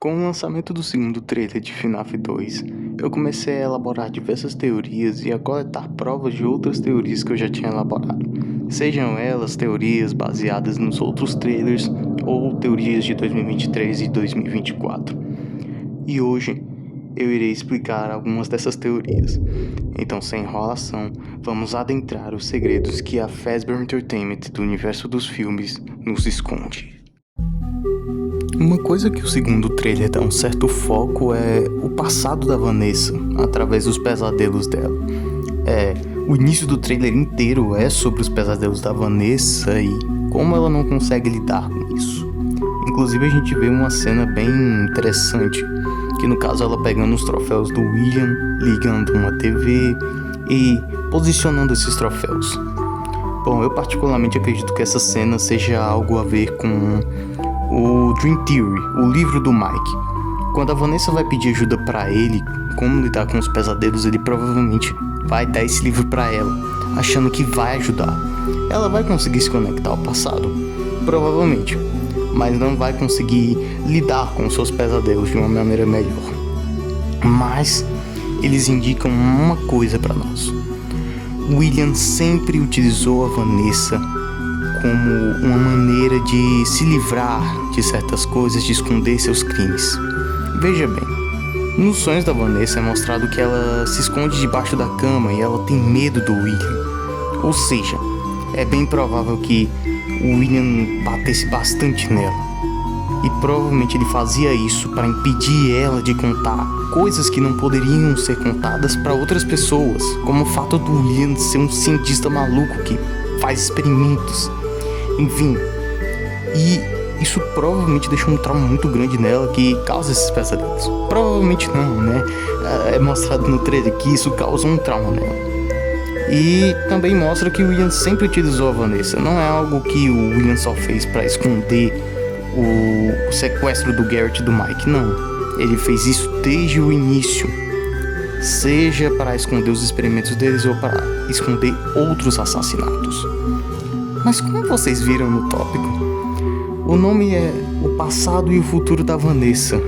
Com o lançamento do segundo trailer de FNAF 2, eu comecei a elaborar diversas teorias e a coletar provas de outras teorias que eu já tinha elaborado, sejam elas teorias baseadas nos outros trailers ou teorias de 2023 e 2024. E hoje eu irei explicar algumas dessas teorias. Então, sem enrolação, vamos adentrar os segredos que a Fazbear Entertainment do universo dos filmes nos esconde. Uma coisa que o segundo trailer dá um certo foco é o passado da Vanessa, através dos pesadelos dela. O início do trailer inteiro é sobre os pesadelos da Vanessa e como ela não consegue lidar com isso. Inclusive a gente vê uma cena bem interessante, que no caso ela pegando os troféus do William, ligando uma TV e posicionando esses troféus. Bom, eu particularmente acredito que essa cena seja algo a ver com o Dream Theory, o livro do Mike. Quando a Vanessa vai pedir ajuda pra ele, como lidar com os pesadelos, ele provavelmente vai dar esse livro pra ela, achando que vai ajudar. Ela vai conseguir se conectar ao passado, provavelmente, mas não vai conseguir lidar com os seus pesadelos de uma maneira melhor. Mas eles indicam uma coisa pra nós. William sempre utilizou a Vanessa como uma maneira de se livrar de certas coisas, de esconder seus crimes. Veja bem, nos sonhos da Vanessa é mostrado que ela se esconde debaixo da cama e ela tem medo do William. Ou seja, é bem provável que o William batesse bastante nela. E provavelmente ele fazia isso para impedir ela de contar coisas que não poderiam ser contadas para outras pessoas, como o fato do William ser um cientista maluco que faz experimentos. Enfim, e isso provavelmente deixou um trauma muito grande nela que causa esses pesadelos. Provavelmente não, né? É mostrado no trailer que isso causa um trauma nela. E também mostra que o William sempre utilizou a Vanessa. Não é algo que o William só fez para esconder o sequestro do Garrett e do Mike, não. Ele fez isso desde o início. Seja para esconder os experimentos deles ou para esconder outros assassinatos. Mas como vocês viram no tópico, o nome é O Passado e o Futuro da Vanessa.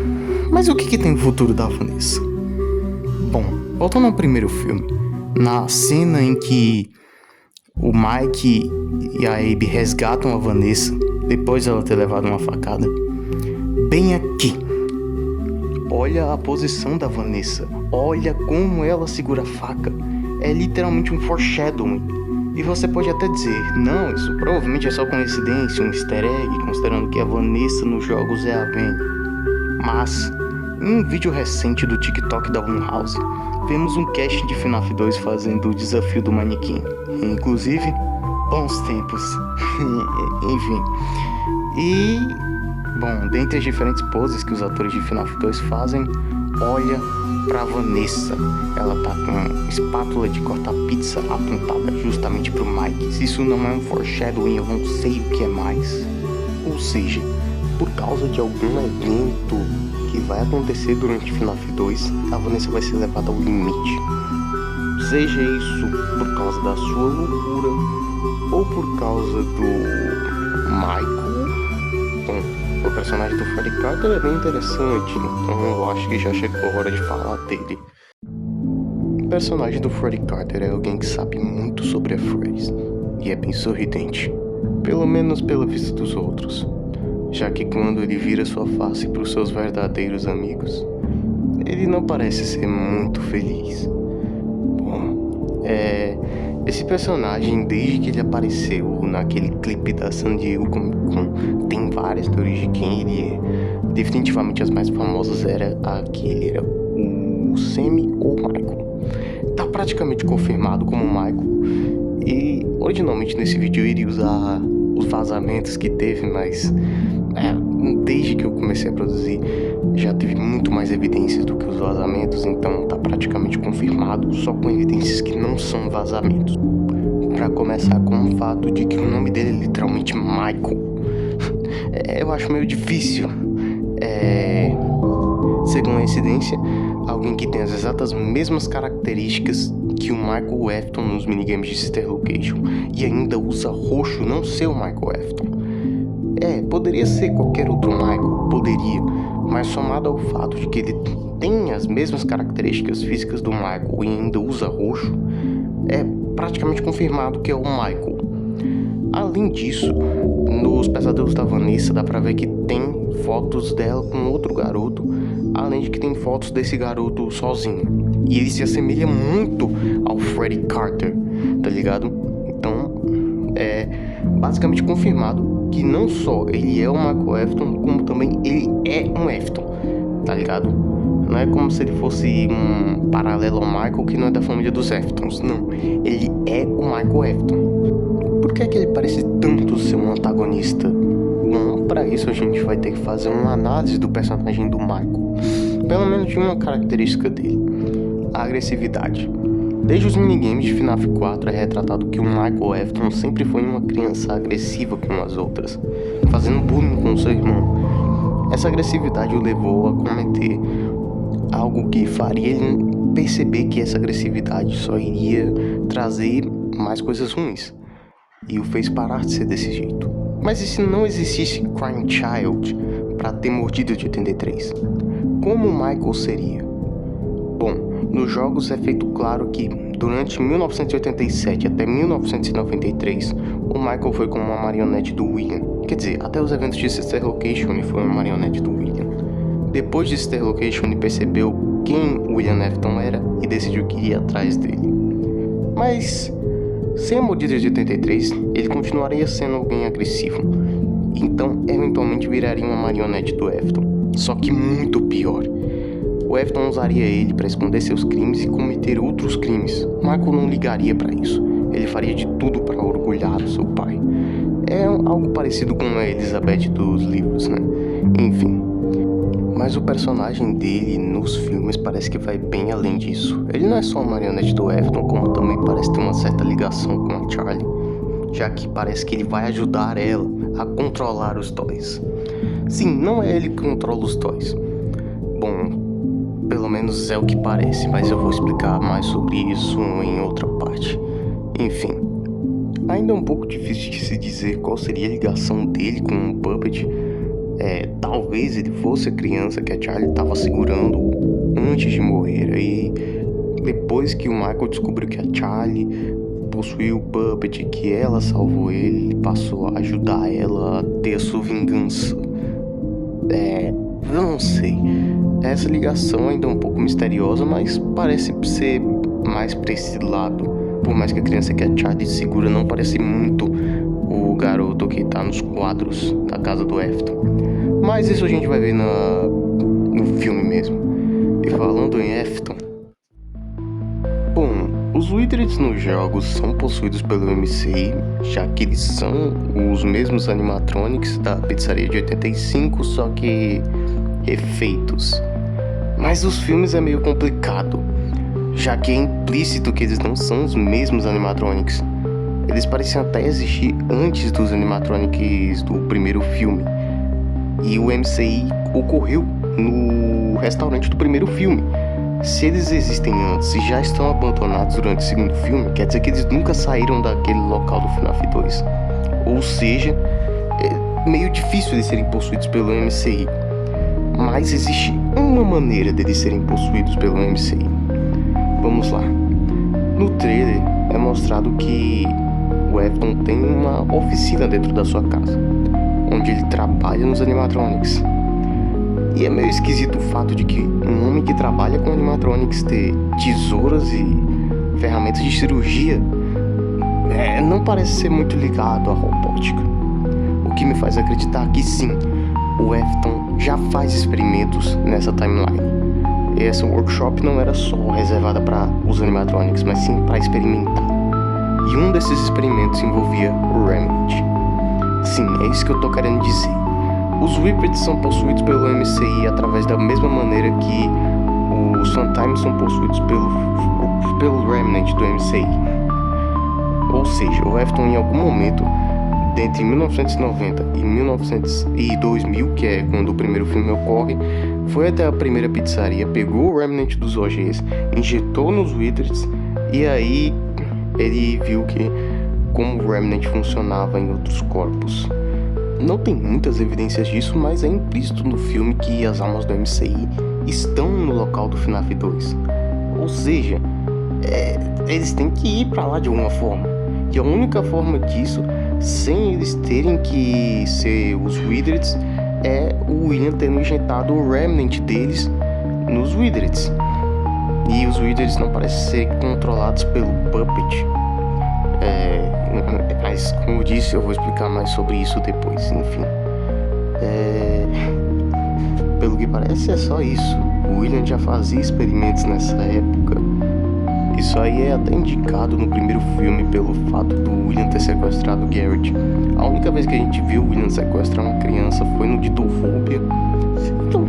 Mas o que tem o futuro da Vanessa? Bom, voltando ao primeiro filme, na cena em que o Mike e a Abby resgatam a Vanessa, depois de ela ter levado uma facada, bem aqui, olha a posição da Vanessa, olha como ela segura a faca, é literalmente um foreshadowing. E você pode até dizer, não, isso provavelmente é só coincidência, um easter egg, considerando que a Vanessa nos jogos é a Vayne. Mas, em um vídeo recente do TikTok da Blumhouse, vemos um casting de FNAF 2 fazendo o desafio do manequim. Inclusive, bons tempos. Enfim. E, bom, dentre as diferentes poses que os atores de FNAF 2 fazem, olha pra Vanessa. Ela tá com espátula de cortar pizza apontada justamente pro Mike. Se isso não é um foreshadowing, eu não sei o que é mais. Ou seja, por causa de algum evento que vai acontecer durante FNAF 2, a Vanessa vai ser levada ao limite. Seja isso por causa da sua loucura ou por causa do Michael. Bom, o personagem do Freddy Carter é bem interessante, então eu acho que já chegou a hora de falar dele. O personagem do Freddy Carter é alguém que sabe muito sobre a Freddy e é bem sorridente, pelo menos pela vista dos outros, já que quando ele vira sua face para os seus verdadeiros amigos, ele não parece ser muito feliz. Bom, esse personagem, desde que ele apareceu naquele clipe da San Diego Comic Con, tem várias teorias de quem ele é. Definitivamente as mais famosas era que ele era o Sammy ou Michael. Tá praticamente confirmado como Michael. E originalmente nesse vídeo eu iria usar os vazamentos que teve, mas desde que eu comecei a produzir já teve muito mais evidências do que os vazamentos, então tá praticamente confirmado, só com evidências que não são vazamentos. Pra começar com o fato de que o nome dele é literalmente Michael. Eu acho meio difícil. Segundo a incidência, alguém que tem as exatas mesmas características que o Michael Afton nos minigames de Sister Location e ainda usa roxo, não ser o Michael Afton. Poderia ser qualquer outro Michael, poderia, mas somado ao fato de que ele tem as mesmas características físicas do Michael e ainda usa roxo, é praticamente confirmado que é o Michael. Além disso, nos Pesadelos da Vanessa dá pra ver que tem fotos dela com outro garoto, além de que tem fotos desse garoto sozinho. E ele se assemelha muito ao Freddy Carter, tá ligado? Então, é basicamente confirmado que não só ele é o Michael Afton, como também ele é um Afton, tá ligado? Não é como se ele fosse um paralelo ao Michael que não é da família dos Aftons, não. Ele é o Michael Afton. Por que é que ele parece tanto ser um antagonista? Bom, para isso a gente vai ter que fazer uma análise do personagem do Michael. Pelo menos de uma característica dele: a agressividade. Desde os minigames de FNAF 4 é retratado que o Michael Afton sempre foi uma criança agressiva com as outras, fazendo bullying com seu irmão. Essa agressividade o levou a cometer algo que faria ele perceber que essa agressividade só iria trazer mais coisas ruins, e o fez parar de ser desse jeito. Mas e se não existisse Crying Child para ter mordido de 83? Como o Michael seria? Bom, nos jogos é feito claro que durante 1987 até 1993, o Michael foi como uma marionete do William. Quer dizer, até os eventos de Sister Location ele foi uma marionete do William. Depois de Sister Location, ele percebeu quem William Afton era e decidiu que ia atrás dele. Mas, sem a mordida de 83, ele continuaria sendo alguém agressivo. Então, eventualmente viraria uma marionete do Afton. Só que muito pior. O Afton usaria ele para esconder seus crimes e cometer outros crimes. Michael não ligaria para isso. Ele faria de tudo para orgulhar o seu pai. É algo parecido com a Elizabeth dos livros, né? Enfim. Mas o personagem dele nos filmes parece que vai bem além disso. Ele não é só uma marionete do Afton, como também parece ter uma certa ligação com a Charlie, já que parece que ele vai ajudar ela a controlar os toys. Sim, não é ele que controla os toys. Bom, pelo menos é o que parece, mas eu vou explicar mais sobre isso em outra parte. Enfim, ainda é um pouco difícil de se dizer qual seria a ligação dele com o Puppet. Talvez ele fosse a criança que a Charlie estava segurando antes de morrer. Aí, depois que o Michael descobriu que a Charlie possuiu o Puppet, que ela salvou ele passou a ajudar ela a ter a sua vingança. Eu não sei. Essa ligação ainda é um pouco misteriosa, mas parece ser mais pra esse lado. Por mais que a criança que a Charlie segura não parece muito o garoto que tá nos quadros da casa do Afton. Mas isso a gente vai ver no filme mesmo. E falando em Afton, bom, os Withereds nos jogos são possuídos pelo MCI, já que eles são os mesmos animatronics da pizzaria de 85, só que refeitos. Mas os filmes é meio complicado, já que é implícito que eles não são os mesmos animatronics. Eles pareciam até existir antes dos animatronics do primeiro filme. E o MCI ocorreu no restaurante do primeiro filme. Se eles existem antes e já estão abandonados durante o segundo filme, quer dizer que eles nunca saíram daquele local do FNAF 2. Ou seja, é meio difícil eles serem possuídos pelo MCI. Mas existe uma maneira deles serem possuídos pelo MCI. Vamos lá. No trailer é mostrado que o Afton tem uma oficina dentro da sua casa, onde ele trabalha nos animatronics. E é meio esquisito o fato de que um homem que trabalha com animatronics ter tesouras e ferramentas de cirurgia não parece ser muito ligado à robótica. O que me faz acreditar que sim, o Afton já faz experimentos nessa timeline. E essa workshop não era só reservada para os animatronics, mas sim para experimentar. E um desses experimentos envolvia o Remnant. Sim, é isso que eu tô querendo dizer. Os Whippets são possuídos pelo MCI através da mesma maneira que os Phantasms são possuídos pelo Remnant do MCI. Ou seja, o Afton em algum momento, entre 1990 e 2000, que é quando o primeiro filme ocorre, foi até a primeira pizzaria, pegou o Remnant dos OGs, injetou nos Withers, e aí ele viu que como o Remnant funcionava em outros corpos. Não tem muitas evidências disso, mas é implícito no filme que as almas do MCI estão no local do FNAF 2. Ou seja, eles têm que ir pra lá de alguma forma. E a única forma disso, sem eles terem que ser os Wizards, é o William tendo injetado o Remnant deles nos Wizards. E os Wizards não parecem ser controlados pelo Puppet. Mas como eu disse, eu vou explicar mais sobre isso depois. Enfim, pelo que parece é só isso. O William já fazia experimentos nessa época. Isso aí é até indicado no primeiro filme pelo fato do William ter sequestrado Garrett. A única vez que a gente viu o William sequestrar uma criança foi no Ditofobia. Então,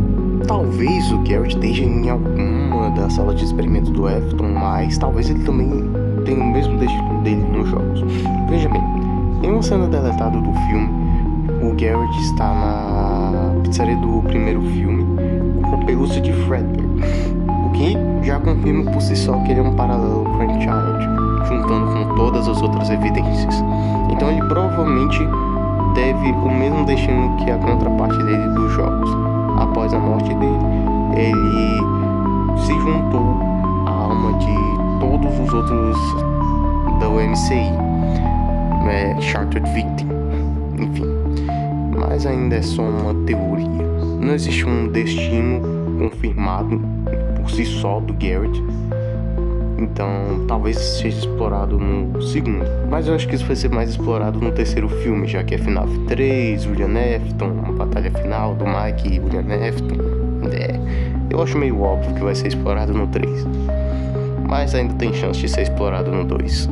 talvez o Garrett esteja em alguma das salas de experimentos do Afton, mas talvez ele também tenha o mesmo destino dele nos jogos. Veja bem, em uma cena deletada do filme, o Garrett está na pizzaria do primeiro filme com a pelúcia de Fredbear, o que já confirma por si só que ele é um paralelo com Child, juntando com todas as outras evidências. Então ele provavelmente teve o mesmo destino que a contraparte dele dos jogos. Após a morte dele, ele se juntou à alma de todos os outros da MCI, Chartered Victim, enfim. Mas ainda é só uma teoria. Não existe um destino confirmado por si só do Garrett. Então talvez seja explorado no segundo. Mas eu acho que isso vai ser mais explorado no terceiro filme, já que é FNAF 3, William Afton, a batalha final do Mike e William Afton. Eu acho meio óbvio que vai ser explorado no 3. Mas ainda tem chance de ser explorado no 2.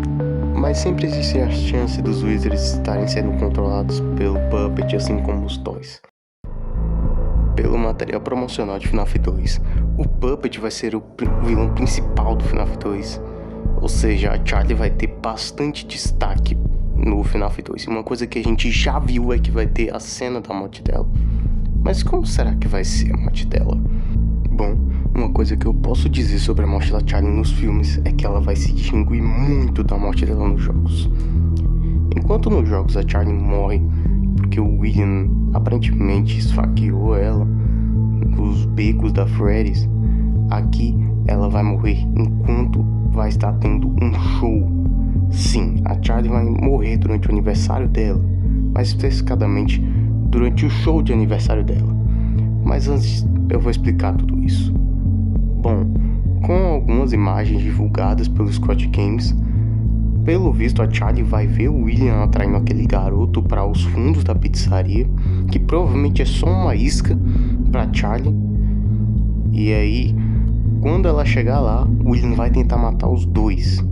Mas sempre existe a chance dos Wizards estarem sendo controlados pelo Puppet, assim como os Toys. Pelo material promocional de FNAF 2, o Puppet vai ser o vilão principal do FNAF 2. Ou seja, a Charlie vai ter bastante destaque no FNAF 2. Uma coisa que a gente já viu é que vai ter a cena da morte dela. Mas como será que vai ser a morte dela? Bom, uma coisa que eu posso dizer sobre a morte da Charlie nos filmes é que ela vai se distinguir muito da morte dela nos jogos. Enquanto nos jogos a Charlie morre porque o William aparentemente esfaqueou ela nos becos da Freddy's, aqui ela vai morrer enquanto vai estar tendo um show. Sim, a Charlie vai morrer durante o aniversário dela, mais especificadamente durante o show de aniversário dela. Mas antes eu vou explicar tudo isso. Bom, com algumas imagens divulgadas pelo Scott Games, pelo visto a Charlie vai ver o William atraindo aquele garoto para os fundos da pizzaria, que provavelmente é só uma isca para Charlie. E aí, quando ela chegar lá, o William vai tentar matar os dois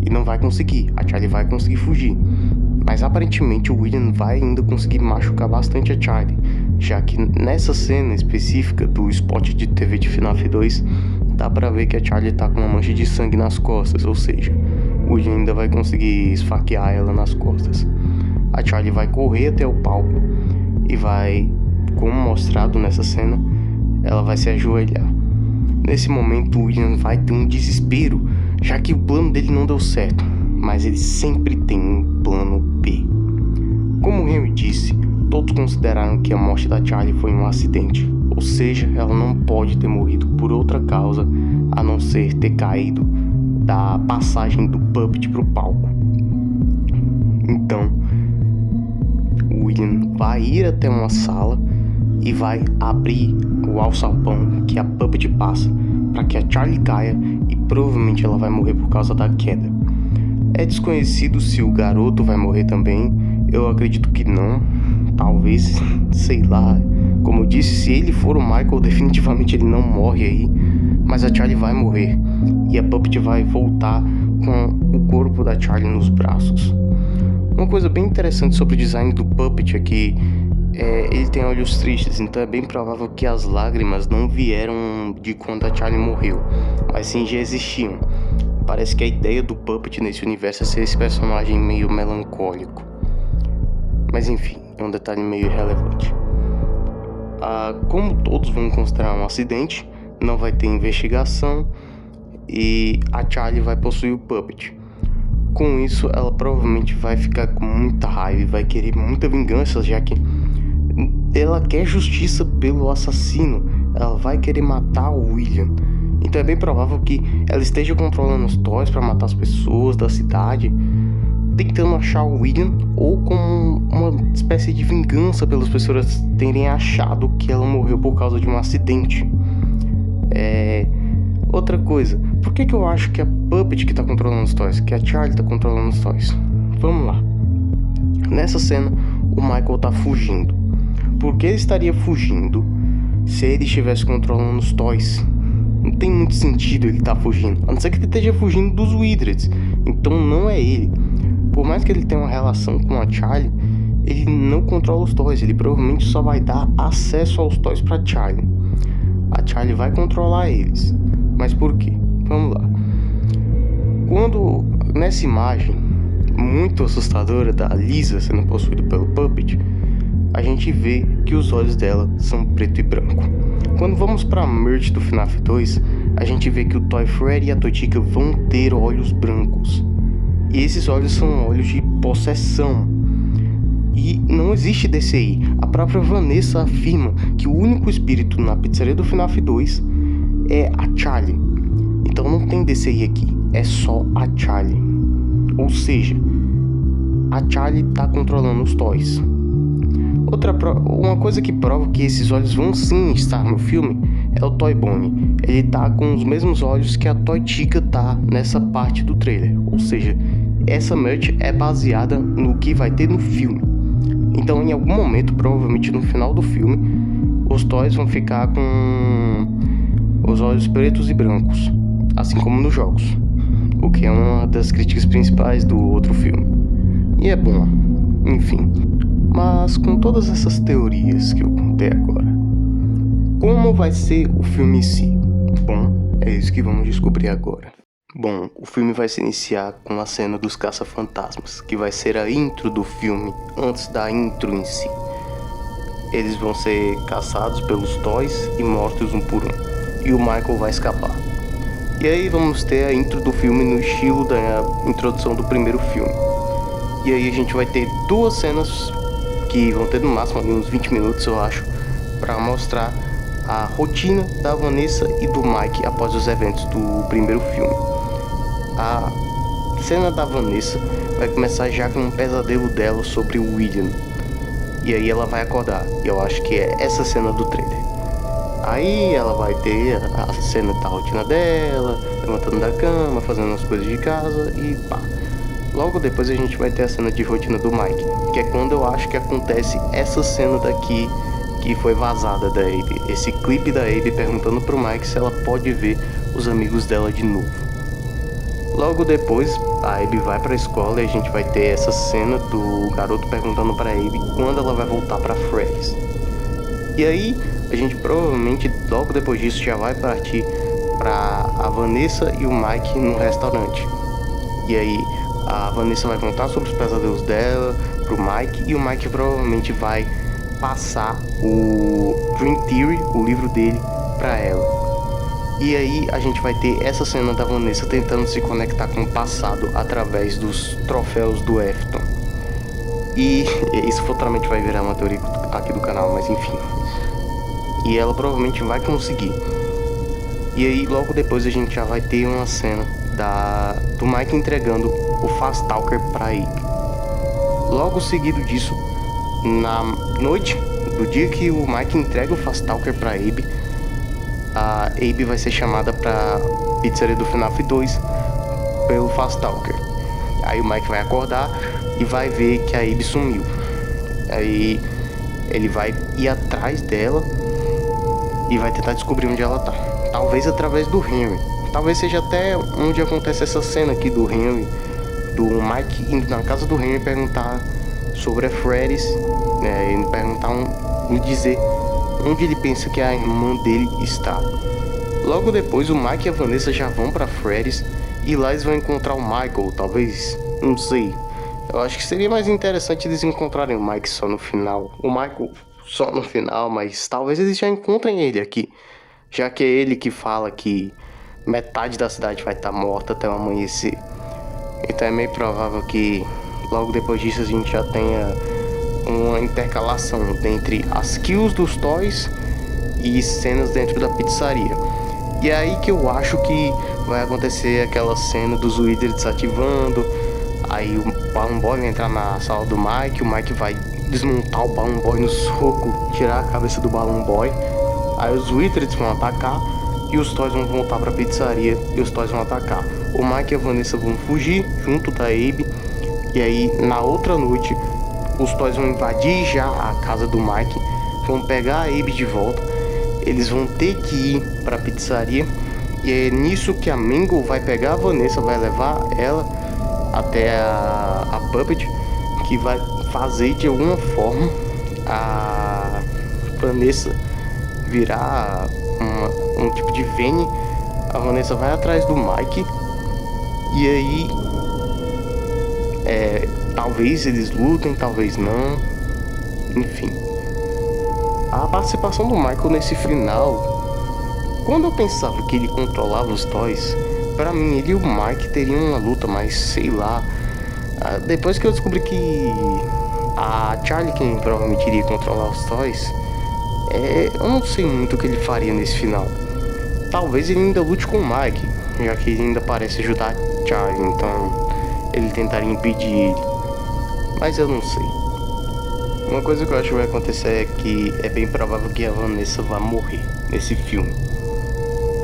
e não vai conseguir. A Charlie vai conseguir fugir, mas aparentemente o William vai ainda conseguir machucar bastante a Charlie, já que nessa cena específica do spot de TV de FNAF 2 dá pra ver que a Charlie tá com uma mancha de sangue nas costas, ou seja, o William ainda vai conseguir esfaquear ela nas costas. A Charlie vai correr até o palco e vai, como mostrado nessa cena, ela vai se ajoelhar. Nesse momento o William vai ter um desespero, já que o plano dele não deu certo, mas ele sempre tem um plano B. Como o Henry disse, todos consideraram que a morte da Charlie foi um acidente, ou seja, ela não pode ter morrido por outra causa a não ser ter caído da passagem do Puppet pro palco. Então, o William vai ir até uma sala e vai abrir o alçapão que a Puppet passa para que a Charlie caia e provavelmente ela vai morrer por causa da queda. É desconhecido se o garoto vai morrer também. Eu acredito que não. Talvez, sei lá. Como eu disse, se ele for o Michael, definitivamente ele não morre aí. Mas a Charlie vai morrer. E a Puppet vai voltar com o corpo da Charlie nos braços. Uma coisa bem interessante sobre o design do Puppet é que ele tem olhos tristes, então é bem provável que as lágrimas não vieram de quando a Charlie morreu, mas sim já existiam. Parece que a ideia do Puppet nesse universo é ser esse personagem meio melancólico. Mas enfim, é um detalhe meio irrelevante. Como todos vão considerar um acidente, não vai ter investigação e a Charlie vai possuir o Puppet. Com isso, ela provavelmente vai ficar com muita raiva e vai querer muita vingança, já que ela quer justiça pelo assassino, ela vai querer matar o William. Então é bem provável que ela esteja controlando os toys para matar as pessoas da cidade, tentando achar o William, ou como uma espécie de vingança pelas pessoas terem achado que ela morreu por causa de um acidente. Outra coisa, por que eu acho que é a Puppet que tá controlando os toys, que a Charlie tá controlando os toys? Vamos lá. Nessa cena, o Michael tá fugindo. Por que ele estaria fugindo se ele estivesse controlando os toys? Não tem muito sentido ele estar fugindo, a não ser que ele esteja fugindo dos Wizards. Então não é ele. Por mais que ele tenha uma relação com a Charlie, ele não controla os toys. Ele provavelmente só vai dar acesso aos toys pra Charlie. A Charlie vai controlar eles. Mas por quê? Vamos lá. Quando nessa imagem muito assustadora da Lisa sendo possuída pelo Puppet, a gente vê que os olhos dela são preto e branco. Quando vamos pra merge do FNAF 2, a gente vê que o Toy Freddy e a Toy Chica vão ter olhos brancos. E esses olhos são olhos de possessão. E não existe DCI. A própria Vanessa afirma que o único espírito na pizzaria do FNAF 2 é a Charlie. Então não tem DCI aqui, é só a Charlie. Ou seja, a Charlie tá controlando os toys. Uma coisa que prova que esses olhos vão sim estar no filme é o Toy Bonnie. Ele tá com os mesmos olhos que a Toy Chica tá nessa parte do trailer. Ou seja, essa merch é baseada no que vai ter no filme. Então em algum momento, provavelmente no final do filme, os toys vão ficar com os olhos pretos e brancos, assim como nos jogos, o que é uma das críticas principais do outro filme. E é bom, enfim. Mas com todas essas teorias que eu contei agora, como vai ser o filme em si? Bom, é isso que vamos descobrir agora. Bom, o filme vai se iniciar com a cena dos caça-fantasmas, que vai ser a intro do filme, antes da intro em si. Eles vão ser caçados pelos toys e mortos um por um. E o Michael vai escapar. E aí vamos ter a intro do filme no estilo da introdução do primeiro filme. E aí a gente vai ter duas cenas que vão ter no máximo ali uns 20 minutos, eu acho, para mostrar a rotina da Vanessa e do Mike após os eventos do primeiro filme. A cena da Vanessa vai começar já com um pesadelo dela sobre o William. E aí ela vai acordar. E eu acho que é essa cena do trailer. Aí ela vai ter a cena da rotina dela, levantando da cama, fazendo as coisas de casa e pá. Logo depois a gente vai ter a cena de rotina do Mike, que é quando eu acho que acontece essa cena daqui que foi vazada da Abby. Esse clipe da Abby perguntando pro Mike se ela pode ver os amigos dela de novo. Logo depois a Abby vai pra escola e a gente vai ter essa cena do garoto perguntando pra Abby quando ela vai voltar pra Freddy's. E aí a gente provavelmente logo depois disso já vai partir pra a Vanessa e o Mike no restaurante. E aí a Vanessa vai contar sobre os pesadelos dela pro Mike e o Mike provavelmente vai passar o Dream Theory, o livro dele, pra ela. E aí a gente vai ter essa cena da Vanessa tentando se conectar com o passado através dos troféus do Afton. E isso futuramente vai virar uma teoria aqui do canal, mas enfim. E ela provavelmente vai conseguir. E aí logo depois a gente já vai ter uma cena do Mike entregando o Fast Talker pra Abby. Logo seguido disso, na noite do dia que o Mike entrega o Fast Talker pra Abby, a Abby vai ser chamada pra pizzaria do FNAF 2 pelo Fast Talker. Aí o Mike vai acordar e vai ver que a Abby sumiu. Aí ele vai ir atrás dela e vai tentar descobrir onde ela tá. Talvez através do Henry. Talvez seja até onde acontece essa cena aqui do Henry, do Mike indo na casa do Henry perguntar sobre a Freddy's, né? Ele perguntar me dizer onde ele pensa que a irmã dele está. Logo depois o Mike e a Vanessa já vão pra Freddy's e lá eles vão encontrar o Michael, talvez, não sei. Eu acho que seria mais interessante eles encontrarem o Mike só no final. O Michael só no final, mas talvez eles já encontrem ele aqui, já que é ele que fala que metade da cidade vai estar morta até o amanhecer. Então é meio provável que logo depois disso a gente já tenha uma intercalação entre as kills dos toys e cenas dentro da pizzaria. E é aí que eu acho que vai acontecer aquela cena dos Wizards desativando. Aí o Balloon Boy vai entrar na sala do Mike, o Mike vai desmontar o Balloon Boy no soco, tirar a cabeça do Balloon Boy. Aí os Wizards vão atacar e os Toys vão voltar pra pizzaria e os Toys vão atacar. O Mike e a Vanessa vão fugir junto da Abe. E aí na outra noite os Toys vão invadir já a casa do Mike, vão pegar a Abe de volta. Eles vão ter que ir pra pizzaria. E é nisso que a Mangle vai pegar a Vanessa, vai levar ela até a Puppet, que vai fazer de alguma forma a Vanessa virar um tipo de Vayne. A Vanessa vai atrás do Mike. E aí talvez eles lutem, talvez não. Enfim, a participação do Michael nesse final, quando eu pensava que ele controlava os Toys, pra mim ele e o Mike teriam uma luta, mas sei lá. Depois que eu descobri que a Charlie quem provavelmente iria controlar os Toys, eu não sei muito o que ele faria nesse final. Talvez ele ainda lute com o Mike, já que ele ainda parece ajudar a Charlie, então ele tentaria impedir ele. Mas eu não sei. Uma coisa que eu acho que vai acontecer é que é bem provável que a Vanessa vá morrer nesse filme.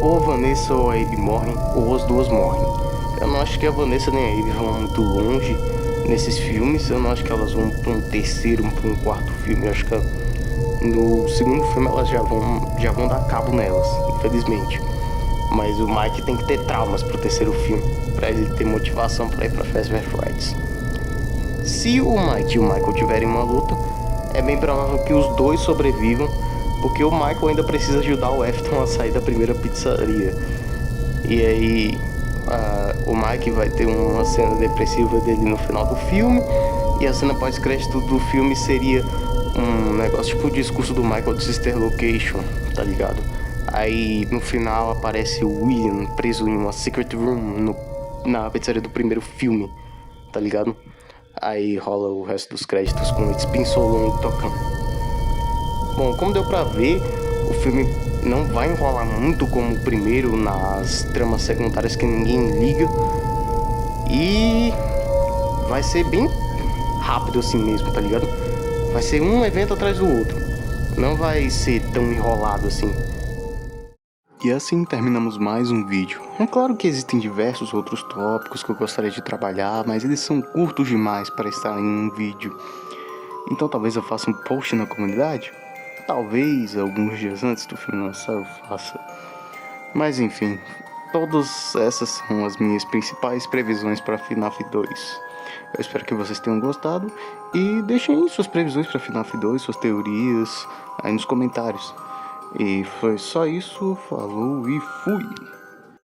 Ou a Vanessa ou a Abe morrem, ou as duas morrem. Eu não acho que a Vanessa nem a Abe vão muito longe nesses filmes. Eu não acho que elas vão para um terceiro, para um quarto filme. Eu acho que no segundo filme elas já vão dar cabo nelas, infelizmente. Mas o Mike tem que ter traumas pro terceiro filme, para ele ter motivação para ir para Fazbear Frights. Se o Mike e o Michael tiverem uma luta, é bem provável que os dois sobrevivam, porque o Michael ainda precisa ajudar o Afton a sair da primeira pizzaria. E aí o Mike vai ter uma cena depressiva dele no final do filme, e a cena pós-crédito do filme seria um negócio tipo o discurso do Michael de Sister Location, tá ligado? Aí no final aparece o William preso em uma secret room na pizzaria do primeiro filme, tá ligado? Aí rola o resto dos créditos com It's Been So Long tocando. Bom, como deu pra ver, o filme não vai enrolar muito como o primeiro nas tramas secundárias que ninguém liga. E vai ser bem rápido assim mesmo, tá ligado? Vai ser um evento atrás do outro. Não vai ser tão enrolado assim. E assim terminamos mais um vídeo. É claro que existem diversos outros tópicos que eu gostaria de trabalhar, mas eles são curtos demais para estar em um vídeo. Então talvez eu faça um post na comunidade. Talvez alguns dias antes do filme lançar eu faça. Mas enfim, todas essas são as minhas principais previsões para FNAF 2. Eu espero que vocês tenham gostado e deixem aí suas previsões para FNAF 2, suas teorias aí nos comentários. E foi só isso, falou e fui!